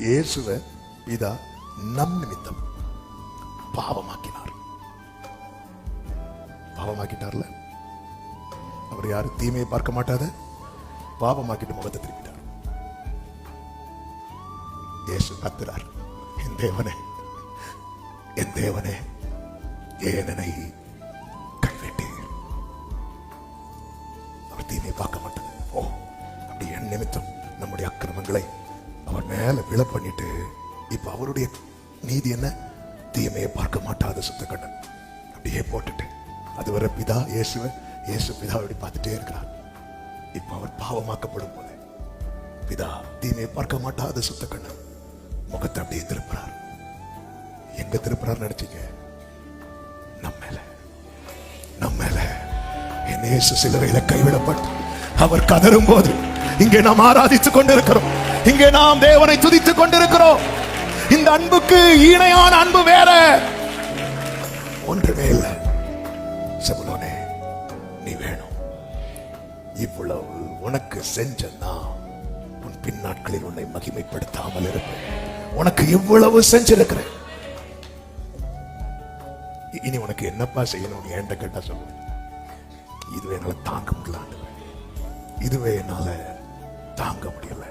இயேசுவை பிதா நம் நிமித்தம் பாவமாக்கினார். பாவமாக்கிட்டார்ல, அவர் யாரு? தீமையை பார்க்க மாட்டாத பாவமாக்கிட்டு முகத்தை திருப்பிட்டார். இயேசு கத்துறார், என் தேவனே, என் தேவனே, ஏன் என்னை கைவிட்டீர்? அவர் தீமையை பார்க்க மாட்டார். ஓ, அப்படி என் நிமித்தம் நம்முடைய அக்கிரமங்களை அவர் மேல விழ பண்ணிட்டு, இப்ப அவருடைய நீதி என்ன? தீமையை பார்க்க மாட்டாத சுத்த கண்ணன் அப்படியே போட்டுட்டு, அதுவரை பிதா இயேசு பிதா அப்படி பார்த்துட்டே இருக்கிறார். இப்ப அவர் பாவமாக்கப்படும் போது பிதா தீமையை பார்க்க மாட்டாத சுத்த கண்ணன் முகத்தை அப்படியே திருப்புறார். எங்க திருப்புறார் நினைச்சீங்க? நம்ம மேல என் இயேசு சிலுவையில கைவிடப்பட்டு அவர் கதரும் போது இங்கே நாம் ஆராதித்துக் கொண்டிருக்கிறோம். இங்கே நாம் தேவனை துதித்துக் கொண்டிருக்கிறோம். இந்த அன்புக்கு ஈணையான அன்பு வேற ஒன்றுமே இல்லை. செபுலோனே, நீ வேணும். இவ்வளவு உனக்கு செஞ்சனா உன் பின்னாட்களில் உன்னை மகிமைப்படுத்தாமல் இருப்பேன். உனக்கு இவ்வளவு செஞ்சிருக்கிறேன், இனி உனக்கு என்னப்பா செய்யணும் என்கிட்ட கேட்டா சொல்லு. இதுவே என்னால தாங்க முடியல, இதுவே என்னால தாங்க முடியல.